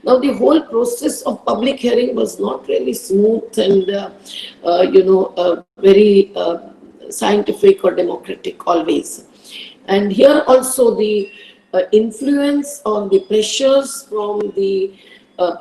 Now, the whole process of public hearing was not really smooth and, very scientific or democratic always. And here also the influence or the pressures from the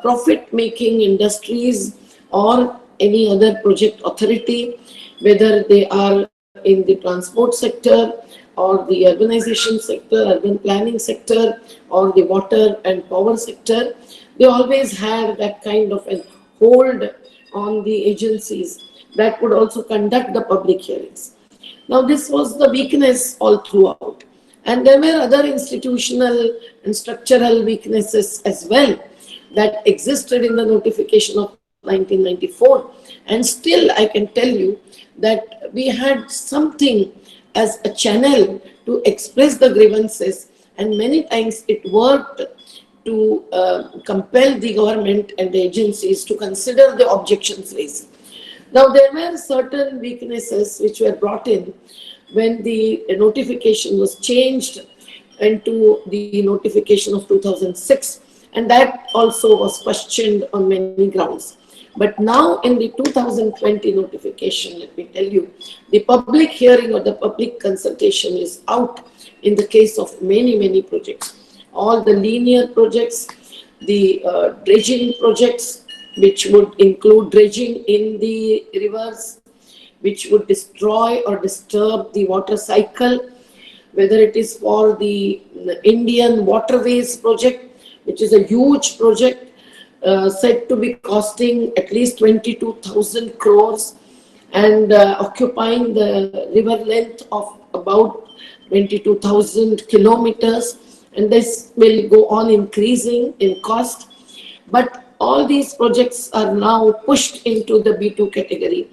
profit-making industries or any other project authority, whether they are in the transport sector or the urbanization sector, urban planning sector, or the water and power sector, they always had that kind of a hold on the agencies that could also conduct the public hearings. Now, this was the weakness all throughout. And there were other institutional and structural weaknesses as well that existed in the notification of 1994. And still, I can tell you that we had something as a channel to express the grievances, and many times it worked to compel the government and the agencies to consider the objections raised. Now, there were certain weaknesses which were brought in when the notification was changed into the notification of 2006, and that also was questioned on many grounds. But now in the 2020 notification, let me tell you, the public hearing or the public consultation is out in the case of many projects. All the linear projects, the dredging projects, which would include dredging in the rivers, which would destroy or disturb the water cycle, whether it is for the Indian Waterways project, which is a huge project said to be costing at least 22,000 crores and occupying the river length of about 22,000 kilometers, and this will go on increasing in cost. But all these projects are now pushed into the B2 category,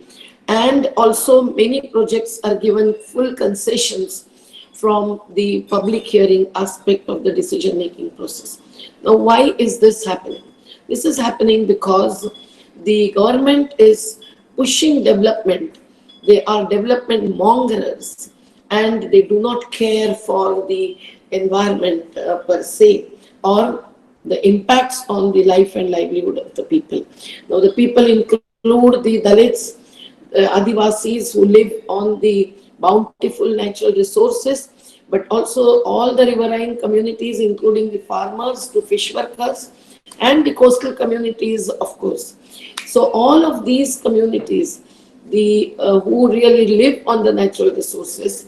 and also many projects are given full concessions from the public hearing aspect of the decision-making process. Now, why is this happening? This is happening because the government is pushing development. They are development mongers, and they do not care for the environment per se, or the impacts on the life and livelihood of the people. Now, the people include the Dalits, Adivasis who live on the bountiful natural resources, but also all the riverine communities, including the farmers to fish workers, and the coastal communities, of course. So all of these communities, the who really live on the natural resources,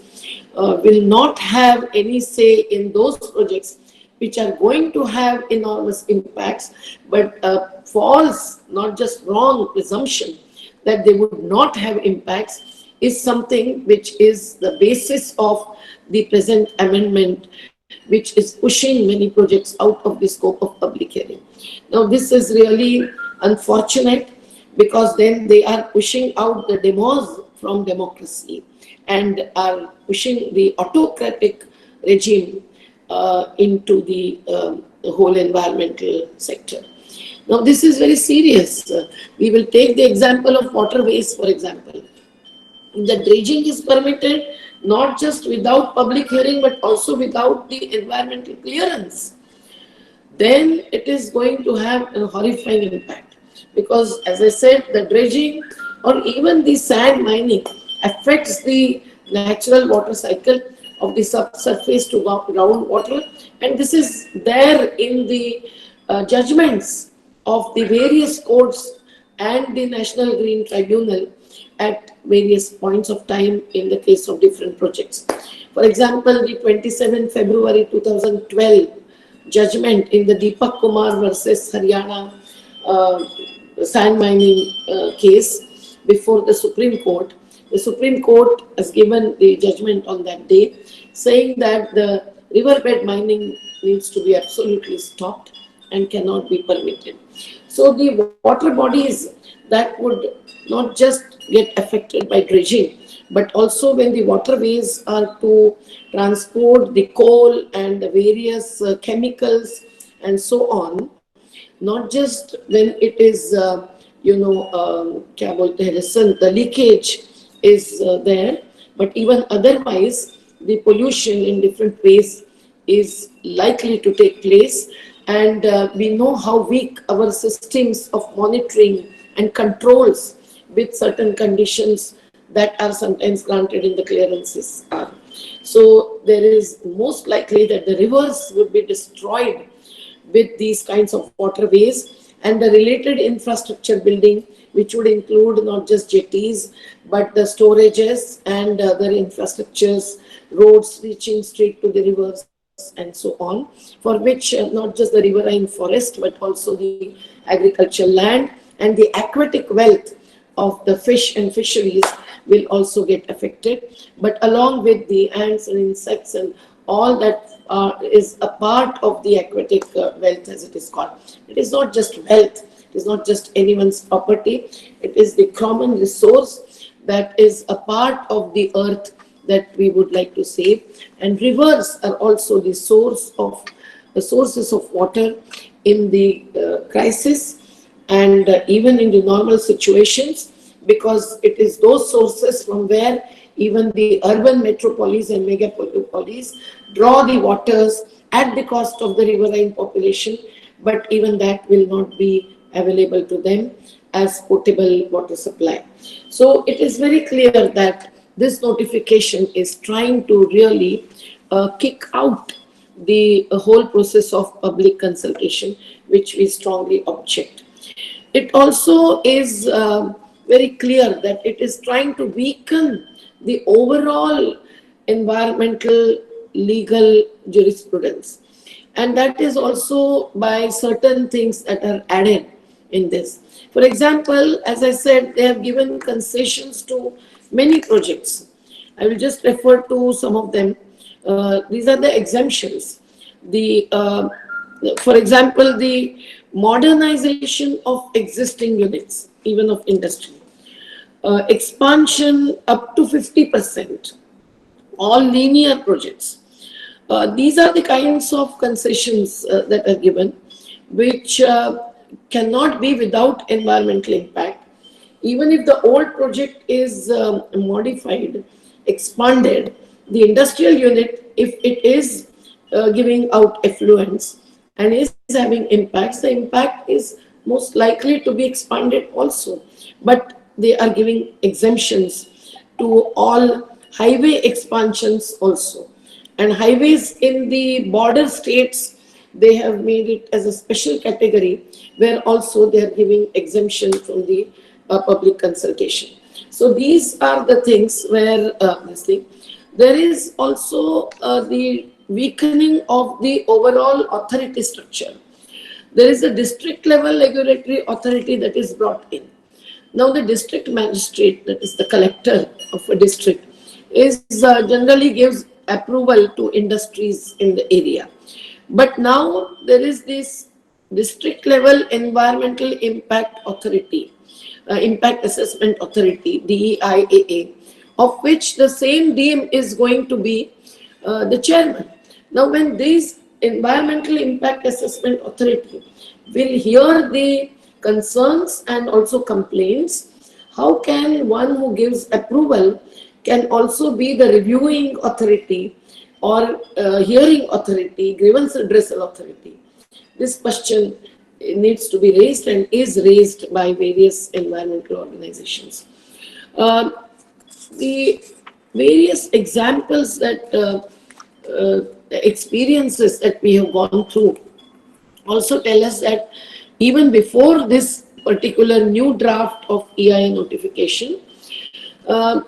will not have any say in those projects which are going to have enormous impacts, but false, not just wrong presumption that they would not have impacts is something which is the basis of the present amendment, which is pushing many projects out of the scope of public hearing. Now, this is really unfortunate because then they are pushing out the demos from democracy and are pushing the autocratic regime into the whole environmental sector. Now, this is very serious. We will take the example of waterways, for example. The dredging is permitted not just without public hearing, but also without the environmental clearance. Then it is going to have a horrifying impact. Because, as I said, the dredging or even the sand mining affects the natural water cycle of the subsurface to groundwater, and this is there in the judgments of the various courts and the National Green Tribunal at various points of time in the case of different projects. For example, the 27 February 2012 judgment in the Deepak Kumar versus Haryana sand mining case before the Supreme Court. The Supreme Court has given the judgment on that day, saying that the riverbed mining needs to be absolutely stopped and cannot be permitted. So the water bodies that would not just get affected by dredging, but also when the waterways are to transport the coal and the various chemicals and so on, not just when it is, the leakage is there, but even otherwise, the pollution in different ways is likely to take place, and we know how weak our systems of monitoring and controls with certain conditions that are sometimes granted in the clearances are. So there is most likely that the rivers would be destroyed with these kinds of waterways and the related infrastructure building, which would include not just jetties, but the storages and other infrastructures, roads reaching straight to the rivers and so on, for which not just the riverine forest, but also the agricultural land and the aquatic wealth of the fish and fisheries will also get affected. But along with the ants and insects and all that is a part of the aquatic wealth, as it is called. It is not just wealth, it is not just anyone's property, it is the common resource that is a part of the earth that we would like to save. And rivers are also the sources of water in the crisis and even in the normal situations, because it is those sources from where even the urban metropolis and megapolis draw the waters at the cost of the riverine population, but even that will not be available to them as potable water supply. So it is very clear that this notification is trying to really kick out the whole process of public consultation, which we strongly object. It also is very clear that it is trying to weaken the overall environmental legal jurisprudence. And that is also by certain things that are added in this. For example, as I said, they have given concessions to many projects. I will just refer to some of them. These are the exemptions. For example, the modernization of existing units, even of industry. Expansion up to 50%, all linear projects. These are the kinds of concessions that are given, which cannot be without environmental impact. Even if the old project is modified, expanded, the industrial unit, if it is giving out effluents and is having impacts, the impact is most likely to be expanded also. But they are giving exemptions to all highway expansions also. And highways in the border states, they have made it as a special category where also they are giving exemption from the public consultation. So these are the things where there is also the weakening of the overall authority structure. There is a district level regulatory authority that is brought in. Now the district magistrate, that is the collector of a district, is generally gives approval to industries in the area. But now there is this district level environmental impact authority, impact assessment authority, DEIAA, of which the same DM is going to be the chairman. Now when this environmental impact assessment authority will hear the concerns and also complaints, how can one who gives approval can also be the reviewing authority or hearing authority, grievance redressal authority? This question needs to be raised and is raised by various environmental organizations. The various examples that experiences that we have gone through also tell us that even before this particular new draft of EIA notification,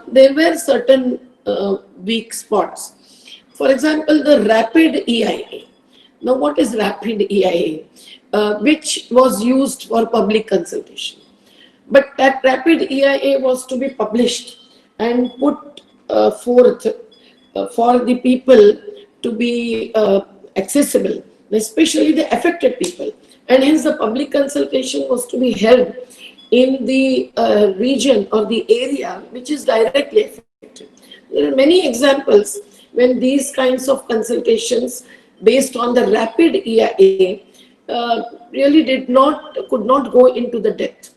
there were certain weak spots. For example, the rapid EIA. Now, what is rapid EIA? Which was used for public consultation. But that rapid EIA was to be published and put forth for the people to be accessible, especially the affected people. And hence the public consultation was to be held in the region or the area which is directly affected. There are many examples when these kinds of consultations based on the rapid EIA really could not go into the depth,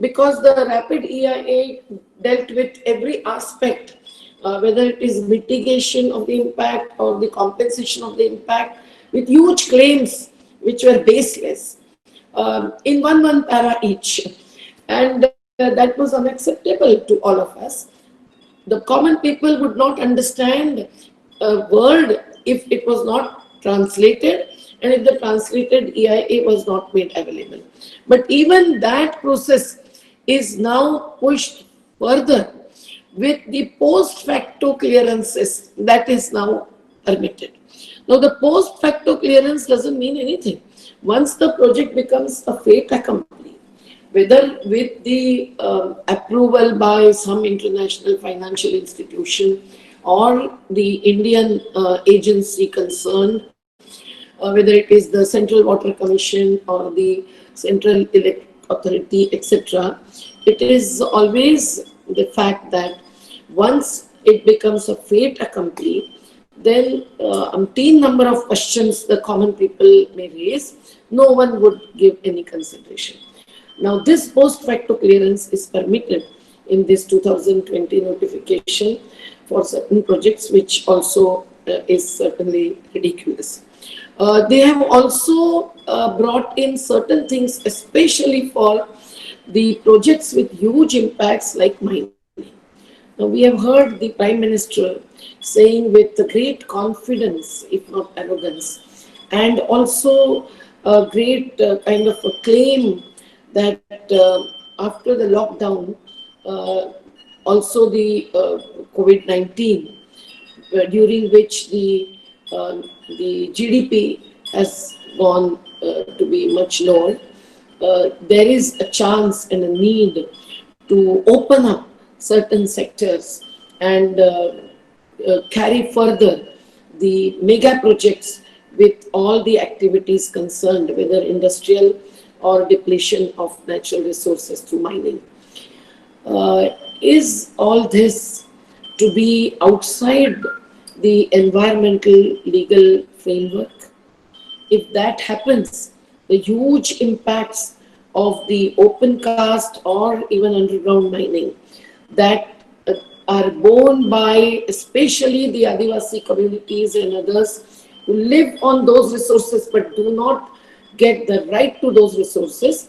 because the rapid EIA dealt with every aspect, whether it is mitigation of the impact or the compensation of the impact, with huge claims which were baseless, in one para each. And that was unacceptable to all of us. The common people would not understand a word if it was not translated, and if the translated EIA was not made available. But even that process is now pushed further with the post facto clearances that is now permitted. Now, the post facto clearance doesn't mean anything. Once the project becomes a fait accompli, whether with the approval by some international financial institution or the Indian agency concerned, whether it is the Central Water Commission or the Central Electric Authority, etc., it is always the fact that once it becomes a fait accompli, then umpteen number of questions the common people may raise, no one would give any consideration. Now, this post facto clearance is permitted in this 2020 notification for certain projects, which also is certainly ridiculous. They have also brought in certain things, especially for the projects with huge impacts like mining. Now, we have heard the Prime Minister saying with great confidence, if not arrogance, and also a great kind of a claim that after the lockdown, also the COVID-19, during which the GDP has gone to be much lower, there is a chance and a need to open up certain sectors and carry further the mega projects with all the activities concerned, whether industrial or depletion of natural resources through mining. Is all this to be outside the environmental legal framework? If that happens, the huge impacts of the open cast or even underground mining that are borne by especially the Adivasi communities and others who live on those resources but do not get the right to those resources,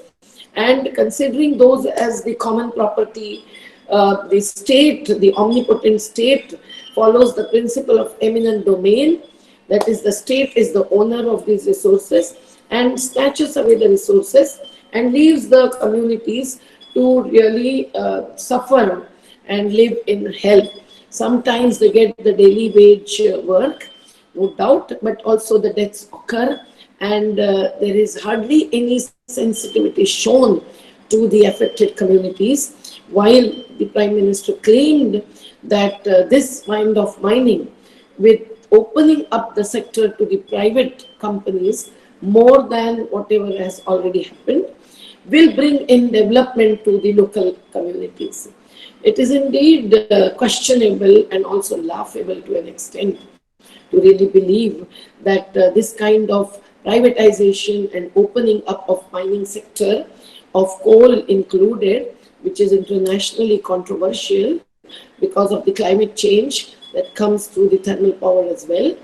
and considering those as the common property, the state, the omnipotent state, follows the principle of eminent domain. That is, the state is the owner of these resources and snatches away the resources and leaves the communities to really suffer and live in hell. Sometimes they get the daily wage work, no doubt, but also the deaths occur, and there is hardly any sensitivity shown to the affected communities, while the Prime Minister claimed that this kind of mining, with opening up the sector to the private companies more than whatever has already happened, will bring in development to the local communities. It is indeed questionable and also laughable to an extent to really believe that this kind of privatization and opening up of mining sector, of coal included, which is internationally controversial because of the climate change that comes through the thermal power as well,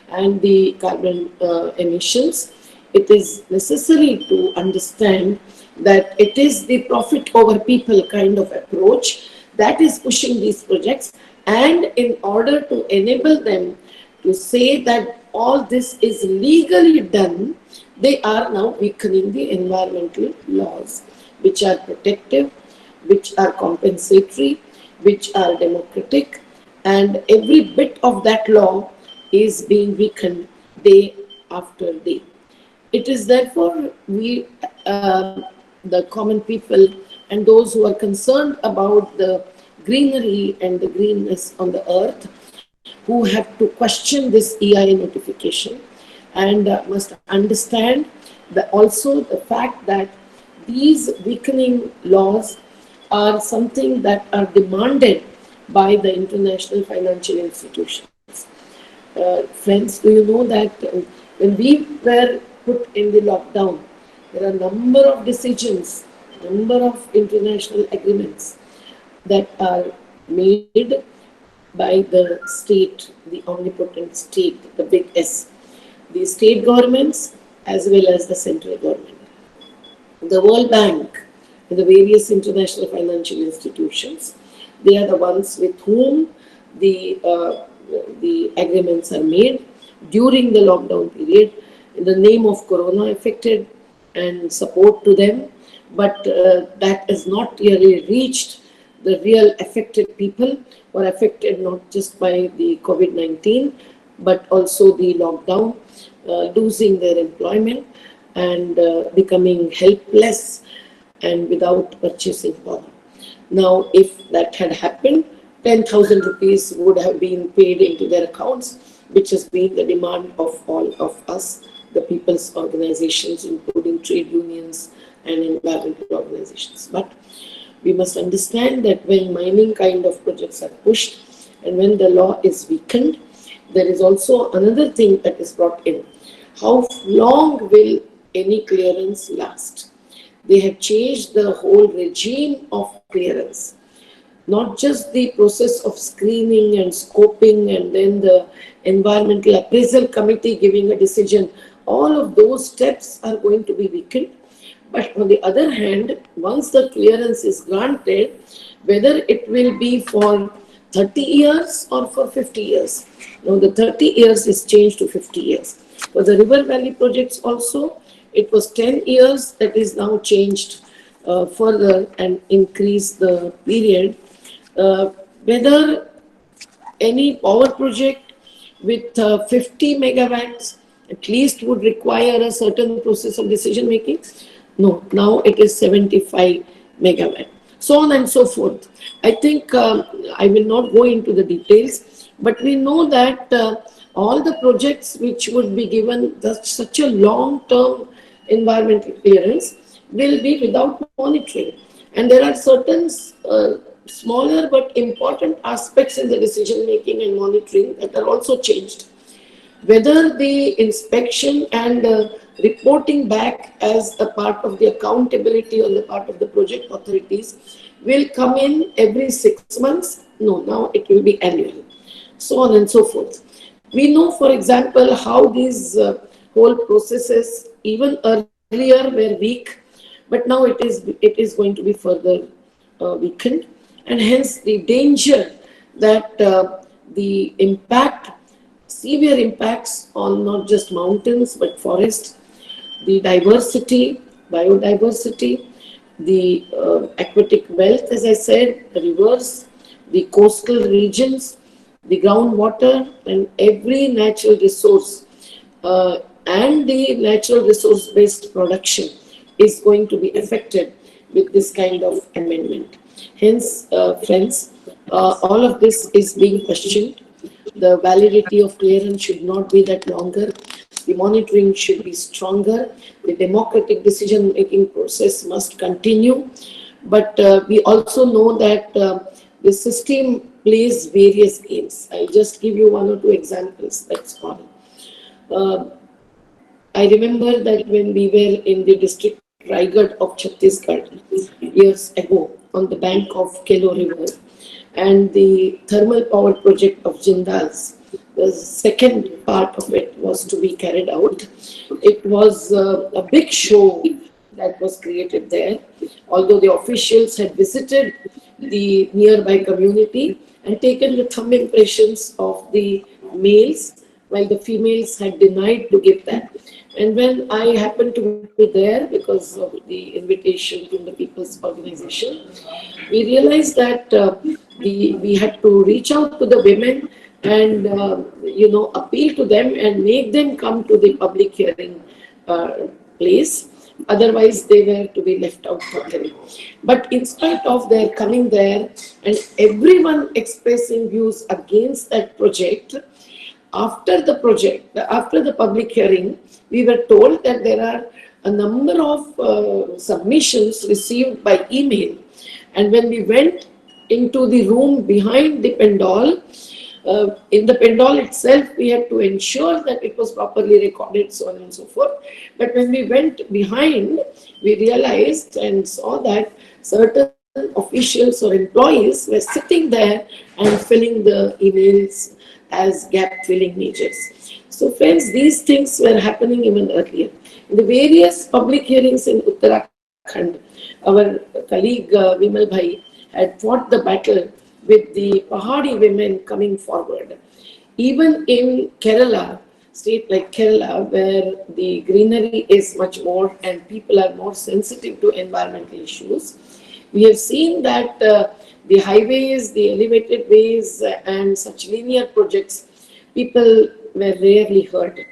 and the carbon emissions. It is necessary to understand that it is the profit over people kind of approach that is pushing these projects, and in order to enable them to say that all this is legally done, they are now weakening the environmental laws, which are protective, which are compensatory, which are democratic, and every bit of that law is being weakened day after day. It is therefore we, the common people and those who are concerned about the greenery and the greenness on the earth, who have to question this EIA notification and must understand also the fact that these weakening laws are something that are demanded by the international financial institutions. Friends, do you know that when we were put in the lockdown, there are a number of decisions, number of international agreements that are made by the state, the omnipotent state, the big S. The state governments as well as the central government. The World Bank and the various international financial institutions, they are the ones with whom the agreements are made during the lockdown period in the name of corona affected and support to them, but that has not really reached the real affected people who are affected not just by the COVID-19 but also the lockdown, losing their employment and becoming helpless and without purchasing power. Now, if that had happened, 10,000 rupees would have been paid into their accounts, which has been the demand of all of us, the people's organizations, including trade unions and environmental organizations. But we must understand that when mining kind of projects are pushed and when the law is weakened, there is also another thing that is brought in. How long will any clearance last? They have changed the whole regime of clearance. Not just the process of screening and scoping and then the environmental appraisal committee giving a decision. All of those steps are going to be weakened. But on the other hand, once the clearance is granted, whether it will be for 30 years or for 50 years. Now the 30 years is changed to 50 years. For the River Valley projects also, it was 10 years, that is now changed further and increased the period. Whether any power project with 50 megawatts at least would require a certain process of decision making. No, now it is 75 megawatt. So on and so forth. I think I will not go into the details, but we know that all the projects which would be given such a long-term environmental clearance will be without monitoring. And there are certain smaller but important aspects in the decision making and monitoring that are also changed. Whether the inspection and reporting back as a part of the accountability on the part of the project authorities will come in every 6 months. No, now it will be annual. So on and so forth. We know, for example, how these whole processes even earlier were weak, but now it is going to be further weakened, and hence the danger that the impact, severe impacts on not just mountains but forest, the diversity, biodiversity, the aquatic wealth, as I said, the rivers, the coastal regions, the groundwater, and every natural resource and the natural resource based production is going to be affected with this kind of amendment. Hence, friends, all of this is being questioned. The validity of clearance should not be that longer. The monitoring should be stronger. The democratic decision-making process must continue. But we also know that the system plays various games. I'll just give you one or two examples. That's all. I remember that when we were in the district Raigad of Chhattisgarh years ago on the bank of Kelo River, and the thermal power project of Jindal's, the second part of it was to be carried out. It was a big show that was created there, although the officials had visited the nearby community and taken the thumb impressions of the males, while the females had denied to give that. And when I happened to be there because of the invitation from the People's Organization, we realized that we had to reach out to the women and appeal to them and make them come to the public hearing place. Otherwise, they were to be left out totally. But in spite of their coming there and everyone expressing views against that project, after the public hearing, we were told that there are a number of submissions received by email. And when we went into the room behind the pendal, in the pendal itself, we had to ensure that it was properly recorded, so on and so forth. But when we went behind, we realized and saw that certain officials or employees were sitting there and filling the emails as gap filling majors. So friends, these things were happening even earlier. In the various public hearings in Uttarakhand, our colleague Vimal Bhai had fought the battle with the Pahadi women coming forward. Even in Kerala, state like Kerala, where the greenery is much more and people are more sensitive to environmental issues, we have seen that the highways, the elevated ways, and such linear projects, people were rarely heard.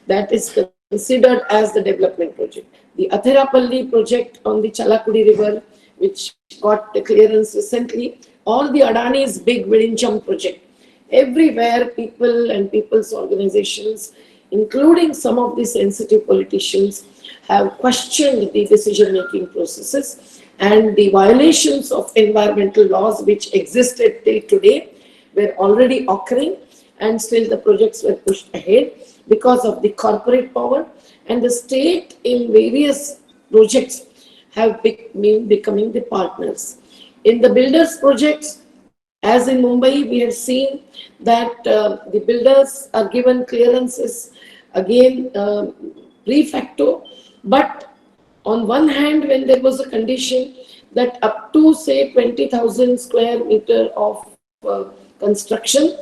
That is considered as the development project. The Atherapalli project on the Chalakudi River, which got the clearance recently, or the Adani's big Virincham project. Everywhere, people and people's organizations, including some of the sensitive politicians, have questioned the decision-making processes, and the violations of environmental laws which existed till today were already occurring, and still the projects were pushed ahead because of the corporate power, and the state in various projects have been becoming the partners. In the builders projects, as in Mumbai, we have seen that the builders are given clearances again pre facto, but on one hand, when there was a condition that up to say 20,000 square meter of construction,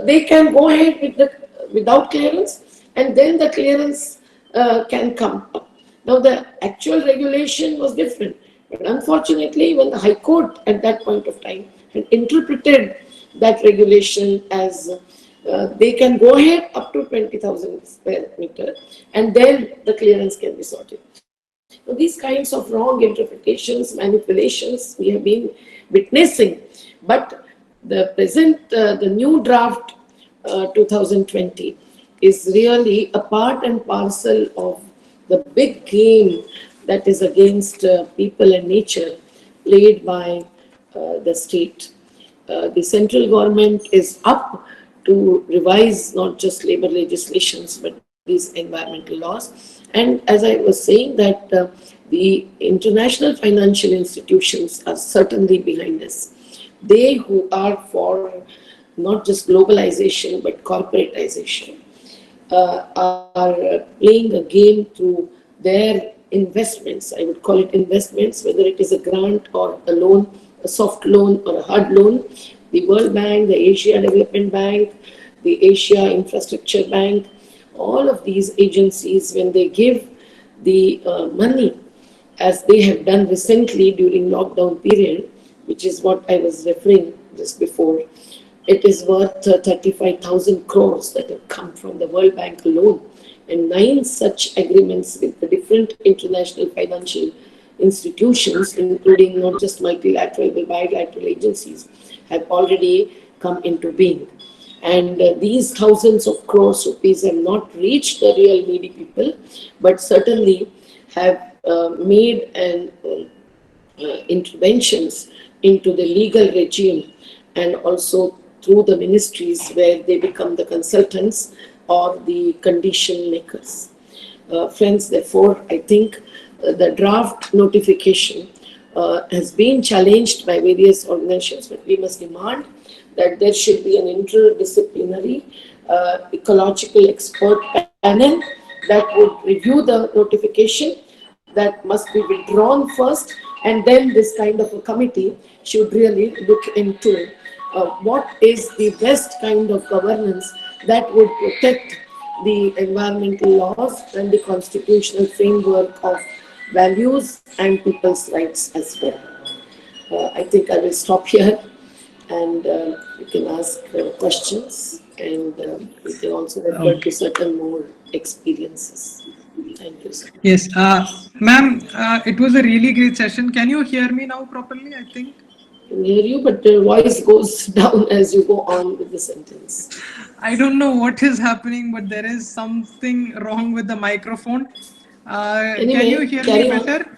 they can go ahead with without clearance, and then the clearance can come. Now the actual regulation was different, but unfortunately, when the High Court at that point of time had interpreted that regulation as they can go ahead up to 20,000 square meter, and then the clearance can be sorted. So these kinds of wrong interpretations, manipulations, we have been witnessing. But the present, the new draft 2020 is really a part and parcel of the big game that is against people and nature played by the state. The central government is up to revise not just labor legislations but these environmental laws. And as I was saying that the international financial institutions are certainly behind us. They who are for not just globalization but corporatization are playing a game through their investments. I would call it investments, whether it is a grant or a loan, a soft loan or a hard loan. The World Bank, the Asia Development Bank, the Asia Infrastructure Bank, all of these agencies, when they give the money, as they have done recently during lockdown period, which is what I was referring just before, it is worth 35,000 crores that have come from the World Bank alone, and 9 such agreements with the different international financial institutions, including not just multilateral but bilateral agencies, have already come into being. And these thousands of crores rupees have not reached the real needy people, but certainly have made an interventions into the legal regime, and also through the ministries where they become the consultants or the condition makers. Friends, therefore, I think the draft notification has been challenged by various organizations, but we must demand that there should be an interdisciplinary ecological expert panel that would review the notification, that must be withdrawn first, and then this kind of a committee should really look into what is the best kind of governance that would protect the environmental laws and the constitutional framework of values and people's rights as well. I think I will stop here, and you can ask questions, and we can also refer to certain more experiences. Thank you, sir. Yes, ma'am, it was a really great session. Can you hear me now properly? I think. I can hear you, but the voice goes down as you go on with the sentence. I don't know what is happening, but there is something wrong with the microphone. Anyway, can you hear me better?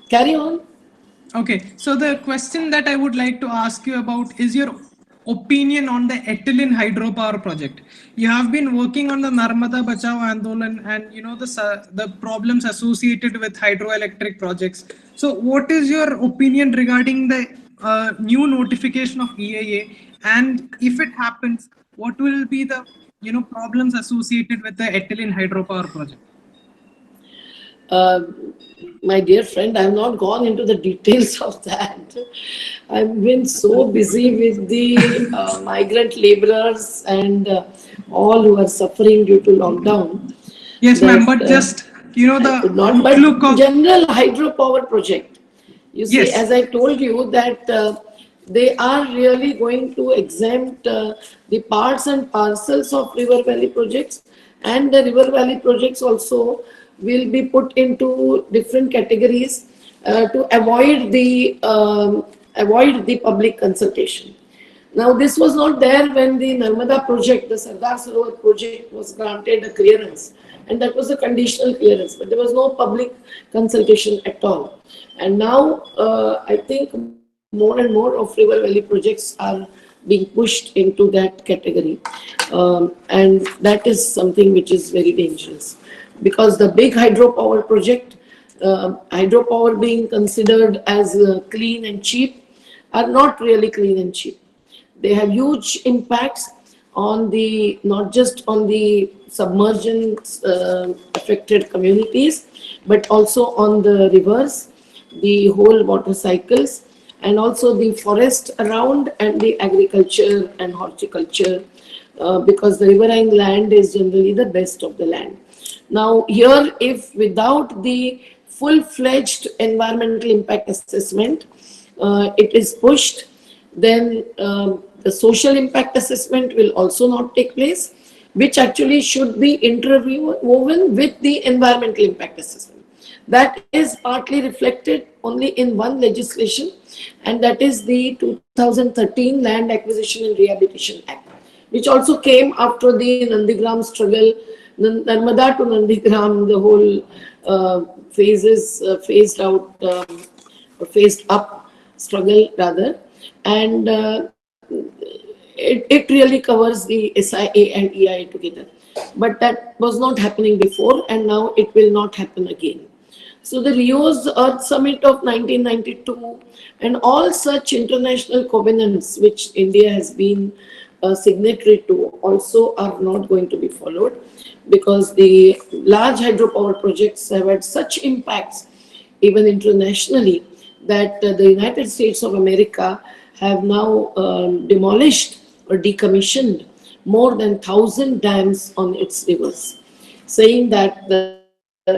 Carry on. Okay, so the question that I would like to ask you about is your opinion on the ethylene hydropower project. You have been working on the Narmada Bachao Andolan and the problems associated with hydroelectric projects. So, what is your opinion regarding the new notification of EIA? And if it happens, what will be the problems associated with the ethylene hydropower project? My dear friend, I have not gone into the details of that. I've been so busy with the migrant laborers and all who are suffering due to lockdown Yes, ma'am, that but just I could the not. outlook But of general hydropower project, you see, yes. as I told you that they are really going to exempt the parts and parcels of river valley projects, and the river valley projects also will be put into different categories to avoid the public consultation. Now, this was not there when the Narmada project, the Sardar Sarovar project, was granted a clearance, and that was a conditional clearance, but there was no public consultation at all. And now, I think more and more of river valley projects are being pushed into that category, and that is something which is very dangerous, because the big hydropower project, hydropower being considered as clean and cheap, are not really clean and cheap. They have huge impacts on the, not just on the submergence affected communities, but also on the rivers, the whole water cycles, and also the forest around, and the agriculture and horticulture, because the riverine land is generally the best of the land. Now here, if without the full-fledged environmental impact assessment, it is pushed, then the social impact assessment will also not take place, which actually should be interwoven with the environmental impact assessment. That is partly reflected only in one legislation, and that is the 2013 Land Acquisition and Rehabilitation Act, which also came after the Nandigram struggle, Narmada to Nandigram, the whole phases phased out or phased up struggle rather, and it really covers the SIA and EIA together. But that was not happening before, and now it will not happen again. So the Rio's Earth Summit of 1992 and all such international covenants which India has been a signatory to also are not going to be followed, because the large hydropower projects have had such impacts even internationally that the United States of America have now demolished or decommissioned more than 1,000 dams on its rivers, saying that the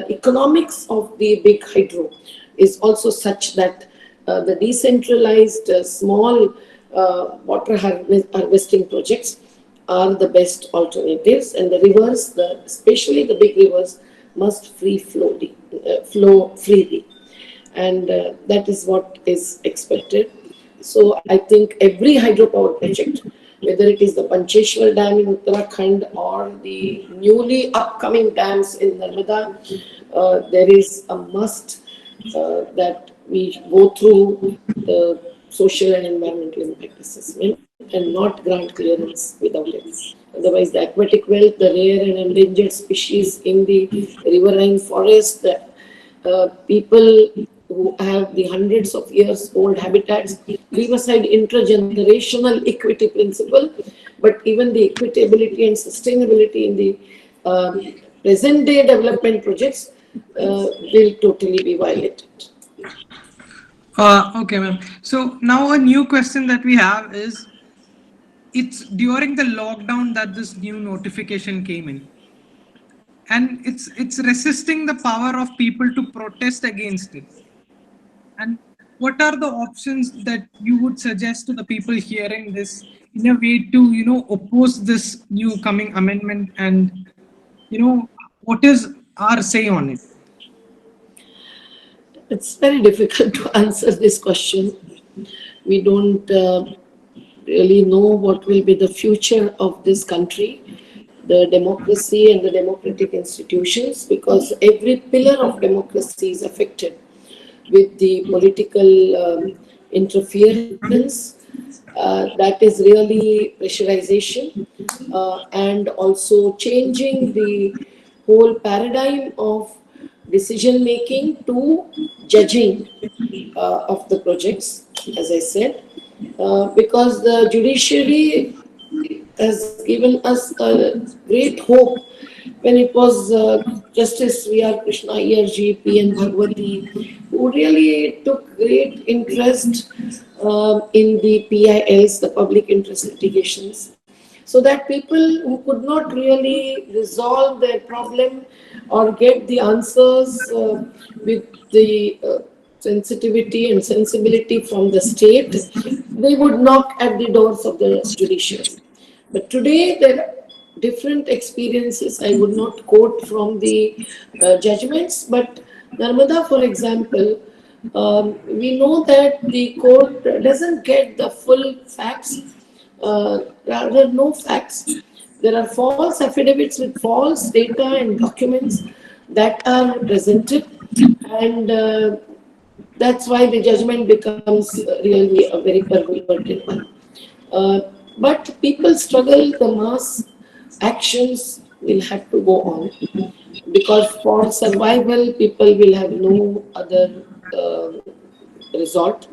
economics of the big hydro is also such that the decentralized small water harvesting projects are the best alternatives, and the rivers, especially the big rivers, must flow freely, and that is what is expected. So I think every hydropower project, whether it is the Pancheshwar Dam in Uttarakhand or the newly upcoming dams in Narmada, there is a must that we go through the social and environmental impact assessment and not grant clearance without it. Otherwise, the aquatic wealth, the rare and endangered species in the riverine forest, the people who have the hundreds of years old habitats, leave aside intergenerational equity principle, but even the equitability and sustainability in the present day development projects will totally be violated. Okay, ma'am. So now a new question that we have is, it's during the lockdown that this new notification came in, and it's resisting the power of people to protest against it. And what are the options that you would suggest to the people hearing this in a way to oppose this new coming amendment, and what is our say on it? It's very difficult to answer this question. We don't really know what will be the future of this country, the democracy and the democratic institutions, because every pillar of democracy is affected with the political interference That is really pressurization, and also changing the whole paradigm of decision making to judging of the projects, as I said, because the judiciary has given us a great hope when it was Justice V.R. Krishna, ERG, P.N. Bhagwati, who really took great interest in the PILs, the public interest litigations, so that people who could not really resolve their problem or get the answers with the sensitivity and sensibility from the state, they would knock at the doors of the judiciary. But today there are different experiences. I would not quote from the judgments, but Narmada, for example, we know that the court doesn't get the full facts, rather no facts. There are false affidavits with false data and documents that are presented, and that's why the judgment becomes really a very perverted one. Uh, but people struggle, the mass actions will have to go on, because for survival, people will have no other resort.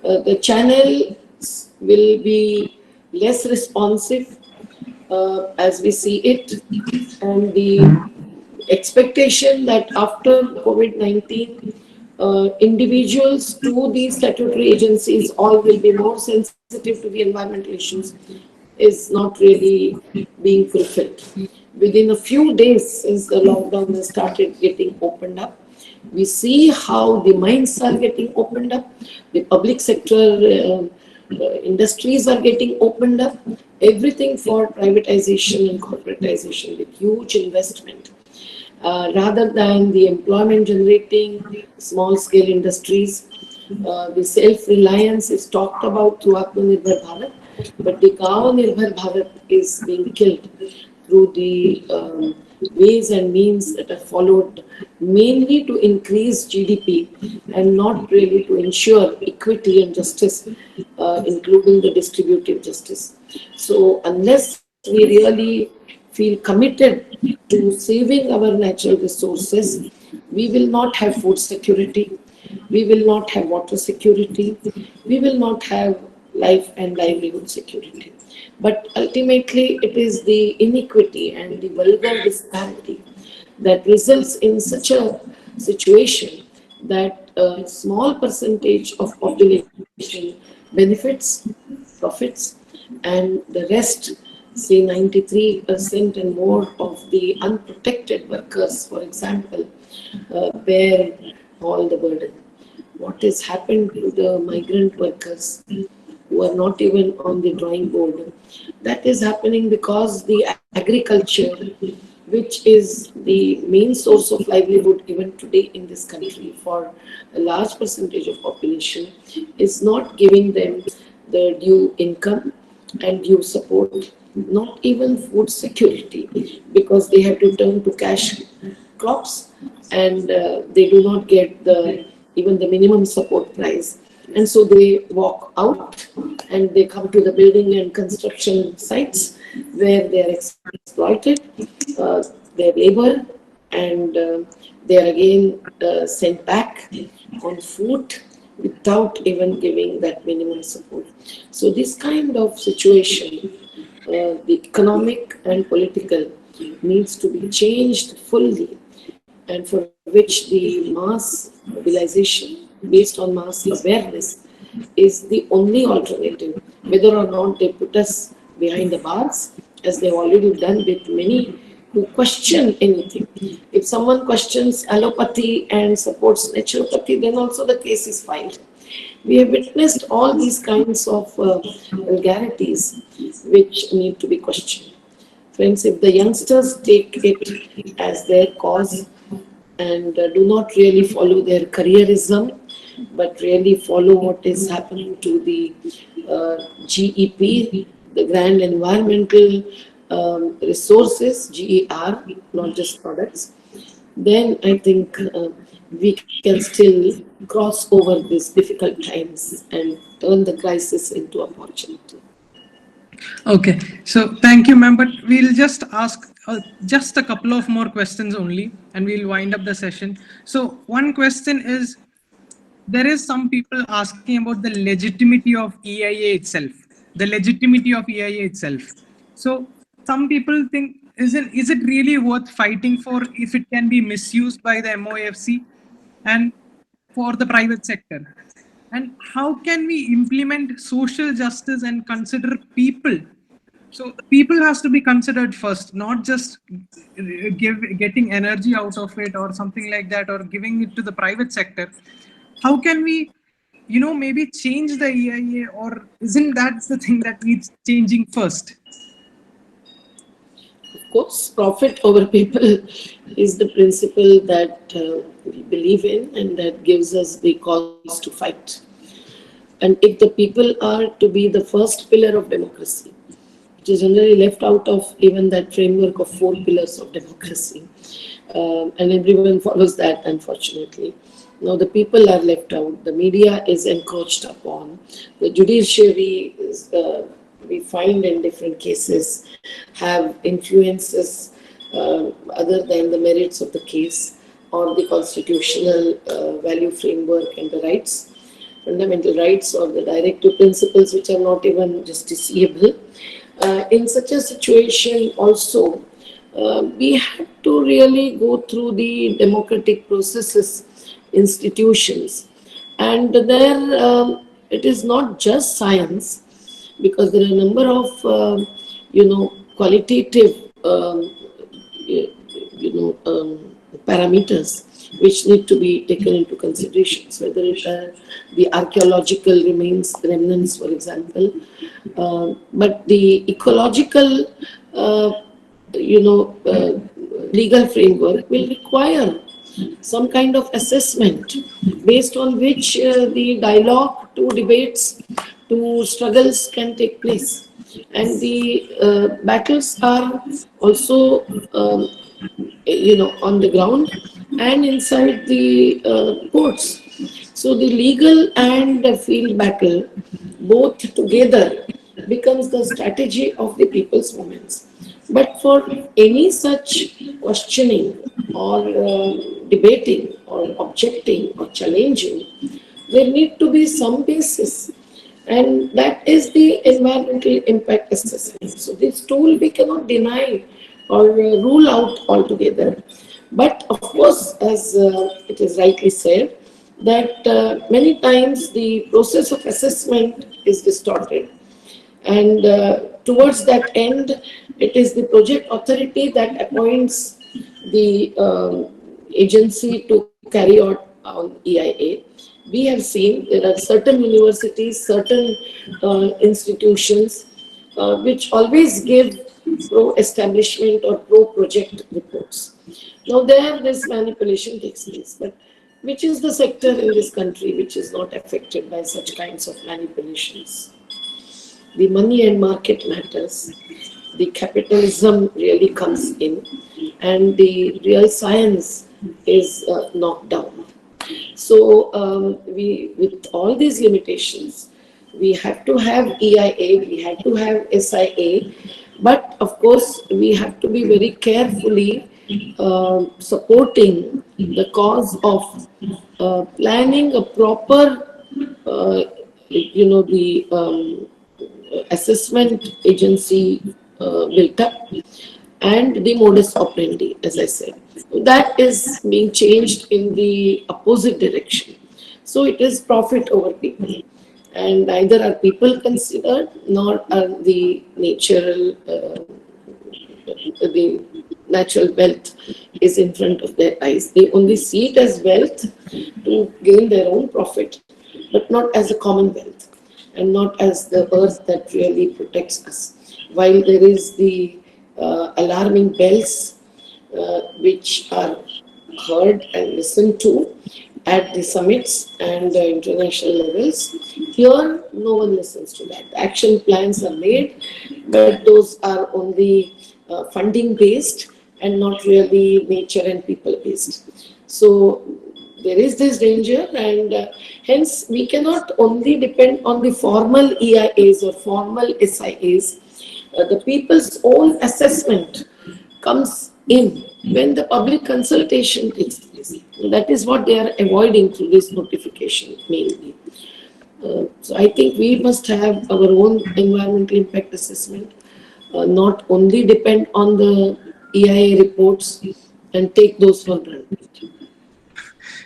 The channels will be less responsive as we see it, and the expectation that after COVID-19, individuals to these statutory agencies all will be more sensitive to the environmental issues is not really being fulfilled. Within a few days since the lockdown has started getting opened up, we see how the mines are getting opened up, the public sector industries are getting opened up, everything for privatization and corporatization with huge investment. Rather than the employment generating small scale industries. The self-reliance is talked about through Atmanirbhar Bharat, but the Gaon Nirbhar Bharat is being killed through the ways and means that are followed mainly to increase GDP and not really to ensure equity and justice, including the distributive justice. So unless we really feel committed to saving our natural resources, we will not have food security, we will not have water security, we will not have life and livelihood security. But ultimately, it is the inequity and the vulgar disparity that results in such a situation that a small percentage of population benefits, profits, and the rest, say 93% and more of the unprotected workers, for example, bear all the burden. What has happened to the migrant workers who are not even on the drawing board? That is happening because the agriculture, which is the main source of livelihood even today in this country for a large percentage of population, is not giving them the due income and due support, not even food security, because they have to turn to cash crops, and they do not get the even the minimum support price, and so they walk out and they come to the building and construction sites where they are exploited, uh, their labor, and they are again sent back on foot without even giving that minimum support. So this kind of situation, the economic and political, needs to be changed fully, and for which the mass mobilization based on mass awareness is the only alternative, whether or not they put us behind the bars, as they've already done with many who question anything. If someone questions allopathy and supports naturopathy, then also the case is filed. We have witnessed all these kinds of vulgarities which need to be questioned. Friends, if the youngsters take it as their cause and do not really follow their careerism, but really follow what is happening to the GEP, the Grand Environmental Resources, GER, not just products, then I think we can still cross over these difficult times and turn the crisis into opportunity. Okay, so thank you, ma'am. But we'll just ask just a couple of more questions only, and we'll wind up the session. So one question is, there is some people asking about the legitimacy of EIA itself, the legitimacy of EIA itself. So some people think, is it really worth fighting for if it can be misused by the MOFC and for the private sector? And how can we implement social justice and consider people? So people has to be considered first, not just getting energy out of it or something like that, or giving it to the private sector. How can we, maybe change the EIA, or isn't that the thing that needs changing first? Of course, profit over people is the principle that we believe in and that gives us the cause to fight. And if the people are to be the first pillar of democracy, which is generally left out of even that framework of 4 pillars of democracy, and everyone follows that, unfortunately. Now the people are left out, the media is encroached upon, the judiciary is, we find in different cases, have influences other than the merits of the case or the constitutional value framework and the rights, fundamental rights or the directive principles which are not even justiciable. In such a situation also, we have to really go through the democratic processes, institutions, and there it is not just science, because there are a number of qualitative parameters which need to be taken into considerations, whether it are the archaeological remnants, for example, but the ecological, uh, you know, uh, legal framework will require some kind of assessment based on which the dialogue to debates to struggles can take place. And the battles are also on the ground and inside the courts. So the legal and the field battle both together becomes the strategy of the people's movements. But for any such questioning or debating or objecting or challenging, there need to be some basis, and that is the environmental impact assessment. So this tool we cannot deny or rule out altogether. But of course, as it is rightly said, that many times the process of assessment is distorted. And towards that end, it is the project authority that appoints the agency to carry out on EIA. We have seen there are certain universities, certain institutions which always give pro-establishment or pro-project reports. Now there this manipulation takes place, but which is the sector in this country which is not affected by such kinds of manipulations? The money and market matters, the capitalism really comes in, and the real science is knocked down. So with all these limitations, we have to have EIA, we have to have SIA, but of course we have to be very carefully supporting the cause of planning a proper, the assessment agency built up, and the modus operandi, as I said. That is being changed in the opposite direction. So it is profit over people. And neither are people considered, nor are the natural wealth is in front of their eyes. They only see it as wealth to gain their own profit, but not as a commonwealth and not as the earth that really protects us. While there is the alarming bells which are heard and listened to at the summits and international levels, here no one listens to that. The action plans are made, but those are only funding based and not really nature and people based. So there is this danger, and hence we cannot only depend on the formal EIAs or formal SIAs. The people's own assessment comes in when the public consultation takes place. That is what they are avoiding through this notification mainly. So I think we must have our own environmental impact assessment, not only depend on the EIA reports and take those for granted.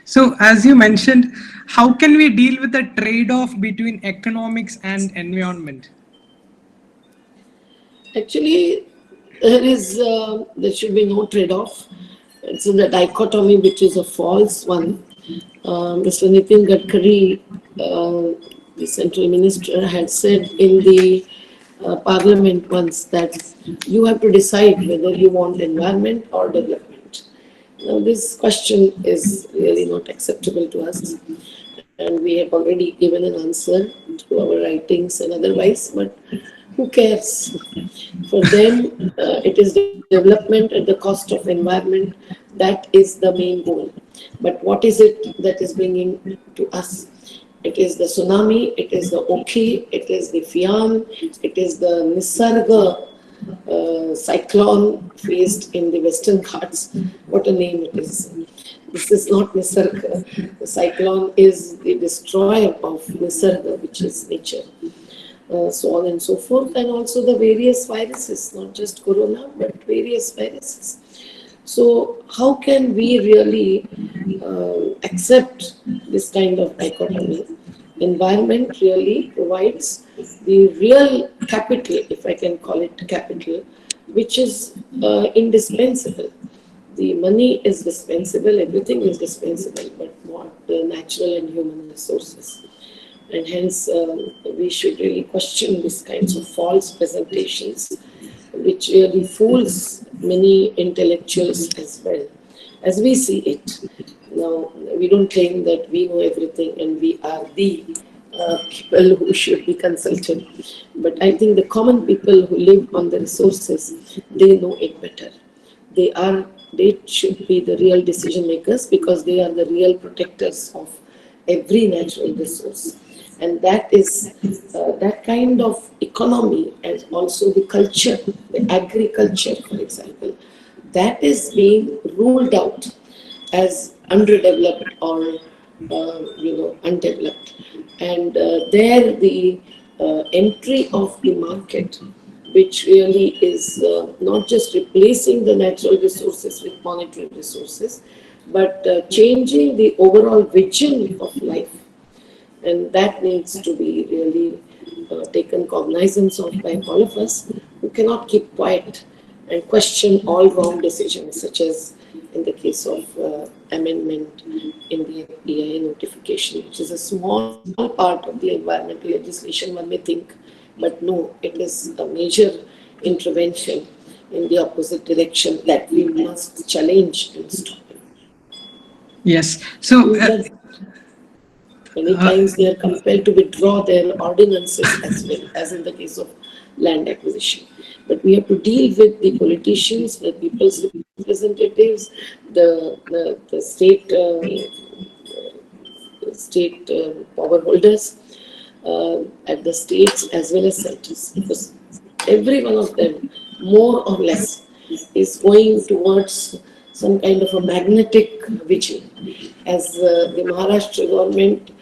So, as you mentioned, how can we deal with the trade-off between economics and environment? Actually, there should be no trade-off. It's the dichotomy which is a false one. Mr. Nitin Gadkari, the central minister, had said in the parliament once that you have to decide whether you want environment or development. Now, this question is really not acceptable to us, and we have already given an answer through our writings and otherwise, but who cares? For them, it is development at the cost of environment. That is the main goal. But what is it that is bringing to us? It is the tsunami, it is the Oki, it is the Fian, it is the Nisarga cyclone faced in the Western Ghats. What a name it is. This is not Nisarga. The cyclone is the destroyer of Nisarga, which is nature. So on and so forth, and also the various viruses, not just corona, but various viruses. So how can we really accept this kind of dichotomy? Environment really provides the real capital, if I can call it capital, which is indispensable. The money is dispensable, everything is dispensable, but not the natural and human resources. And hence, we should really question these kinds of false presentations, which really fools many intellectuals as well, as we see it. Now, we don't claim that we know everything and we are the people who should be consulted. But I think the common people who live on the resources, they know it better. They should be the real decision makers because they are the real protectors of every natural resource. And that is that kind of economy, and also the culture, the agriculture, for example, that is being ruled out as underdeveloped or undeveloped. And there the entry of the market, which really is not just replacing the natural resources with monetary resources, but changing the overall vision of life. And that needs to be really taken cognizance of by all of us who cannot keep quiet and question all wrong decisions, such as in the case of amendment in the EIA notification, which is a small part of the environmental legislation, one may think, but no, it is a major intervention in the opposite direction that we must challenge and stop. Yes. So, many times they are compelled to withdraw their ordinances as well, as in the case of land acquisition. But we have to deal with the politicians, the people's representatives, the state power holders at the states as well as centers, because every one of them, more or less, is going towards some kind of a magnetic vision, as the Maharashtra government,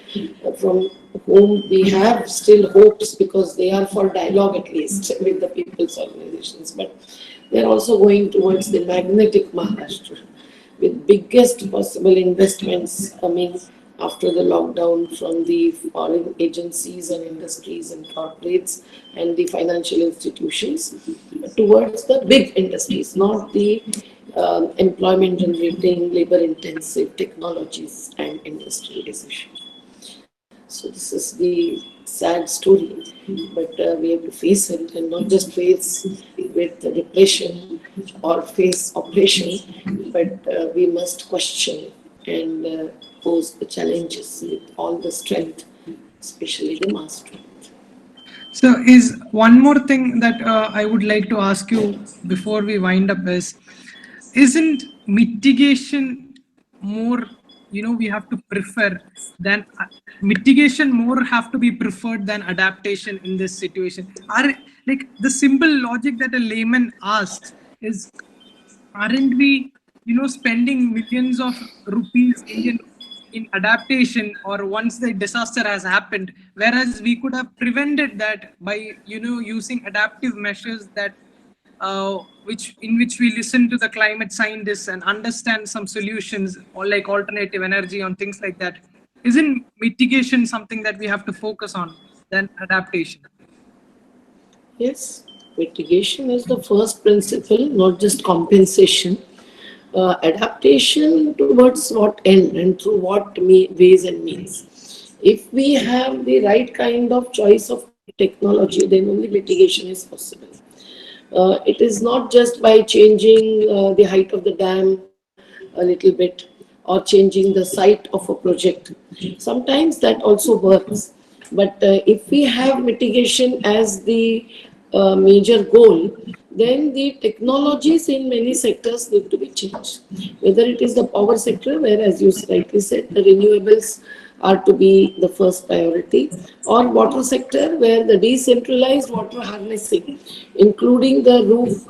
from whom we have still hopes, because they are for dialogue at least with the people's organizations, but they are also going towards the magnetic Maharashtra, with biggest possible investments coming after the lockdown from the foreign agencies and industries and corporates and the financial institutions towards the big industries, not the employment generating, labor intensive technologies and industrialization. So this is the sad story, but we have to face it, and not just face with the depression or face oppression, but we must question and pose the challenges with all the strength, especially the mass strength. So, is one more thing that I would like to ask you before we wind up is, isn't mitigation more we have to prefer than mitigation more have to be preferred than adaptation in this situation? Are like the simple logic that a layman asks is, aren't we spending millions of rupees, Indian rupees, in adaptation, or once the disaster has happened, whereas we could have prevented that by using adaptive measures that which we listen to the climate scientists and understand some solutions, or like alternative energy on things like that. Isn't mitigation something that we have to focus on than adaptation? Yes, mitigation is the first principle, not just compensation. Adaptation towards what end and through what ways and means. If we have the right kind of choice of technology, then only mitigation is possible. It is not just by changing the height of the dam a little bit or changing the site of a project. Sometimes that also works. But if we have mitigation as the major goal, then the technologies in many sectors need to be changed. Whether it is the power sector, where, as you rightly said, the renewables are to be the first priority, or water sector, where the decentralized water harnessing, including the roof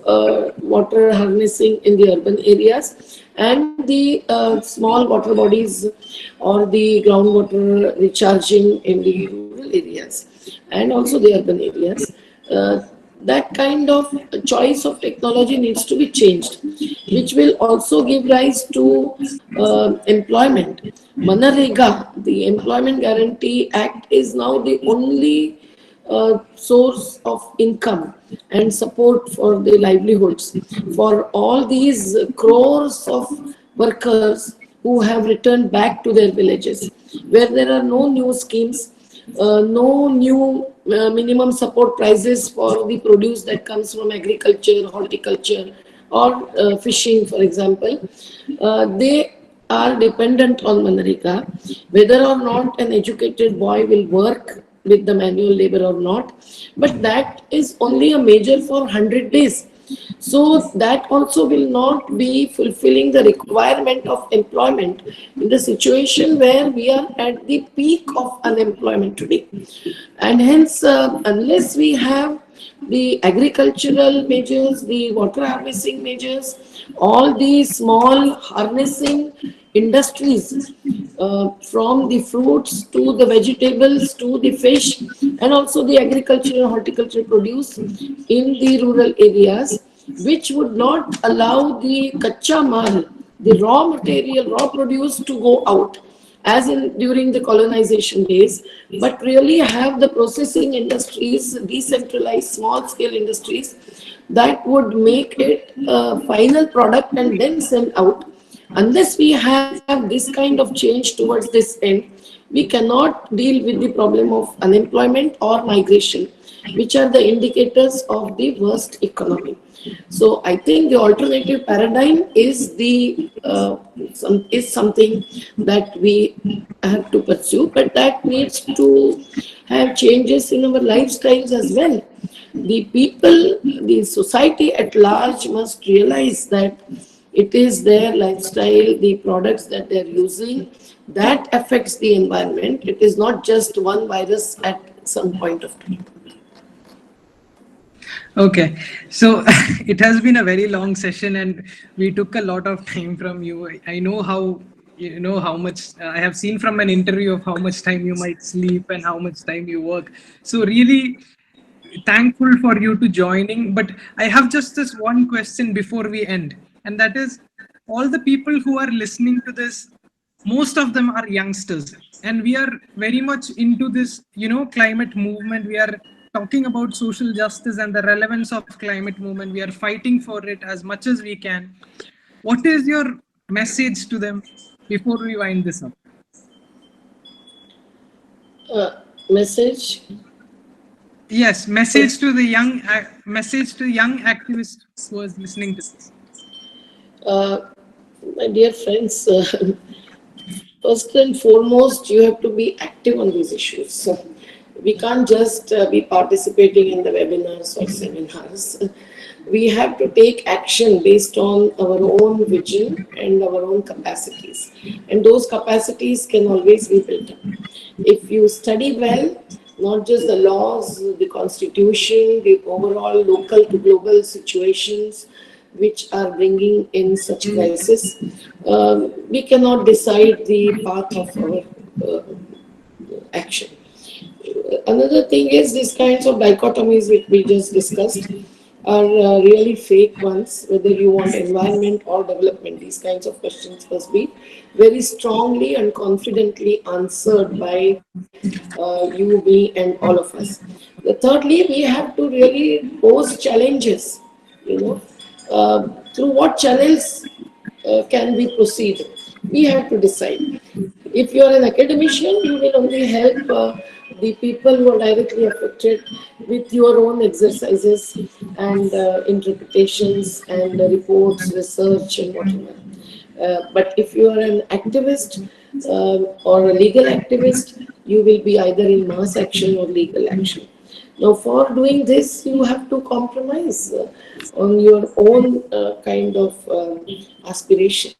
water harnessing in the urban areas, and the small water bodies or the groundwater recharging in the rural areas and also the urban areas. That kind of choice of technology needs to be changed, which will also give rise to employment. Manarega, the Employment Guarantee Act, is now the only source of income and support for the livelihoods for all these crores of workers who have returned back to their villages, where there are no new schemes, no new minimum support prices for the produce that comes from agriculture, horticulture, or fishing, for example. They are dependent on Manreka. Whether or not an educated boy will work with the manual labor or not, but that is only a major for 100 days. So that also will not be fulfilling the requirement of employment in the situation where we are at the peak of unemployment today. And hence, unless we have the agricultural measures, the water harvesting measures, all the small harnessing industries, from the fruits to the vegetables to the fish, and also the agricultural and horticultural produce in the rural areas, which would not allow the kacha mal, the raw material, raw produce to go out as in during the colonization days, but really have the processing industries, decentralized small scale industries that would make it a final product and then sell out. Unless we have this kind of change towards this end, we cannot deal with the problem of unemployment or migration, which are the indicators of the worst economy. So I think the alternative paradigm is something that we have to pursue, but that needs to have changes in our lifestyles as well. The people, the society at large must realize that it is their lifestyle, the products that they're using, that affects the environment. It is not just one virus at some point of time. Okay, so it has been a very long session, and we took a lot of time from you. I know how much I have seen from an interview of how much time you might sleep and how much time you work. So really thankful for you to joining. But I have just this one question before we end, and that is, all the people who are listening to this, most of them are youngsters, and we are very much into this climate movement. We are talking about social justice and the relevance of climate movement. We are fighting for it as much as we can. What is your message to them before we wind this up? Message? Yes, message to the young activists who is listening to this. My dear friends, first and foremost, you have to be active on these issues. So we can't just be participating in the webinars or seminars. We have to take action based on our own vision and our own capacities. And those capacities can always be built up. If you study well, not just the laws, the constitution, the overall local to global situations which are bringing in such crisis, we cannot decide the path of our uh, action. Another thing is these kinds of dichotomies which we just discussed are really fake ones, whether you want environment or development. These kinds of questions must be very strongly and confidently answered by you, me, and all of us. The thirdly, we have to really pose challenges, you know, through what channels can we proceed? We have to decide. If you are an academician, you will only help the people who are directly affected with your own exercises and interpretations and reports, research, and whatever. But if you are an activist or a legal activist, you will be either in mass action or legal action. Now, for doing this, you have to compromise on your own kind of aspirations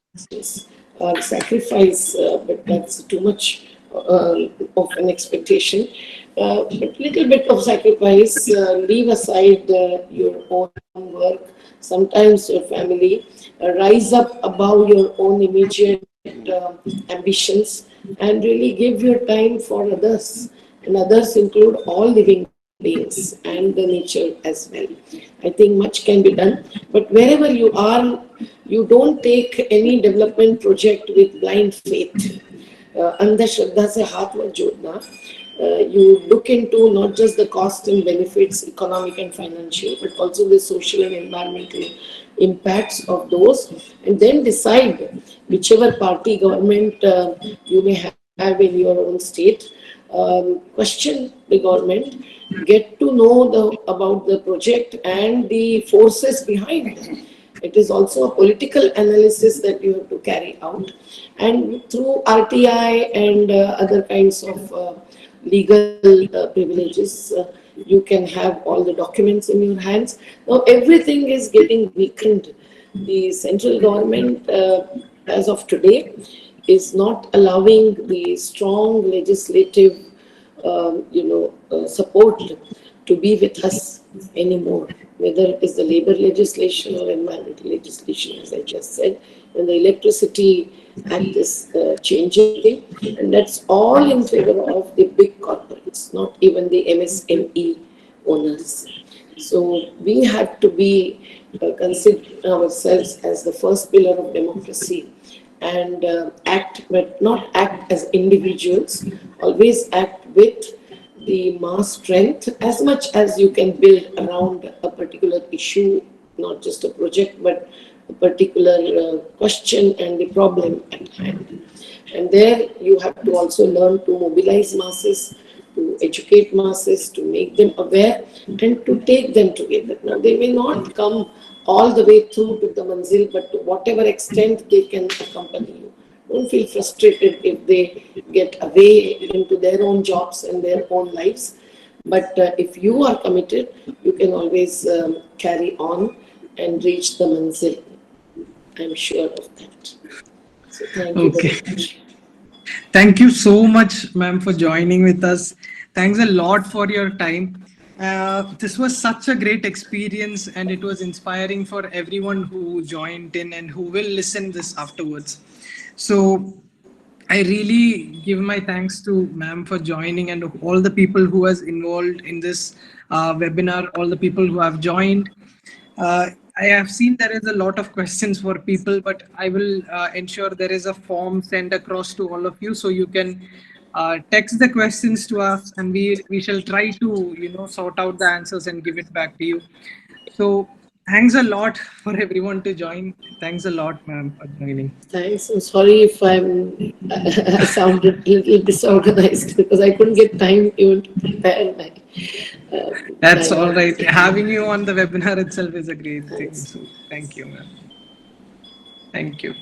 or sacrifice, but that's too much of an expectation. But little bit of sacrifice, leave aside your own work, sometimes your family, rise up above your own immediate ambitions, and really give your time for others. And others include all living beings and the nature as well. I think much can be done. But wherever you are, you don't take any development project with blind faith. अंधश्रद्धा से हाथ मत जोड़ना. You look into not just the cost and benefits, economic and financial, but also the social and environmental impacts of those, and then decide whichever party government you may have in your own state. Question the government, get to know about the project and the forces behind it. It is also a political analysis that you have to carry out. And through RTI and other kinds of legal privileges, you can have all the documents in your hands. Now everything is getting weakened. The central government, as of today, is not allowing the strong legislative, support to be with us anymore, whether it is the labor legislation or environmental legislation, as I just said. And the Electricity Act is changing, and that's all in favor of the big corporates, not even the MSME owners. So we have to be consider ourselves as the first pillar of democracy and act, but not act as individuals. Always act with the mass strength as much as you can build around a particular issue, not just a project, but a particular question and the problem at hand. And there you have to also learn to mobilize masses, to educate masses, to make them aware, and to take them together. Now, they may not come all the way through to the manzil, but to whatever extent they can accompany you. Don't feel frustrated if they get away into their own jobs and their own lives. But if you are committed, you can always carry on and reach the manzil. I'm sure of that. So thank you very Okay. much. Thank you so much, ma'am, for joining with us. Thanks a lot for your time. This was such a great experience, and it was inspiring for everyone who joined in and who will listen this afterwards. So I really give my thanks to ma'am for joining, and all the people who was involved in this webinar, all the people who have joined. I have seen there is a lot of questions for people, but I will ensure there is a form sent across to all of you, so you can text the questions to us, and we shall try to sort out the answers and give it back to you. So thanks a lot for everyone to join. Thanks a lot, ma'am, for joining. Thanks. I'm sorry if I sounded a little disorganized because I couldn't get time even to prepare That's my all right. Having you on the webinar itself is a great thing. thanks. So thank you, ma'am. Thank you.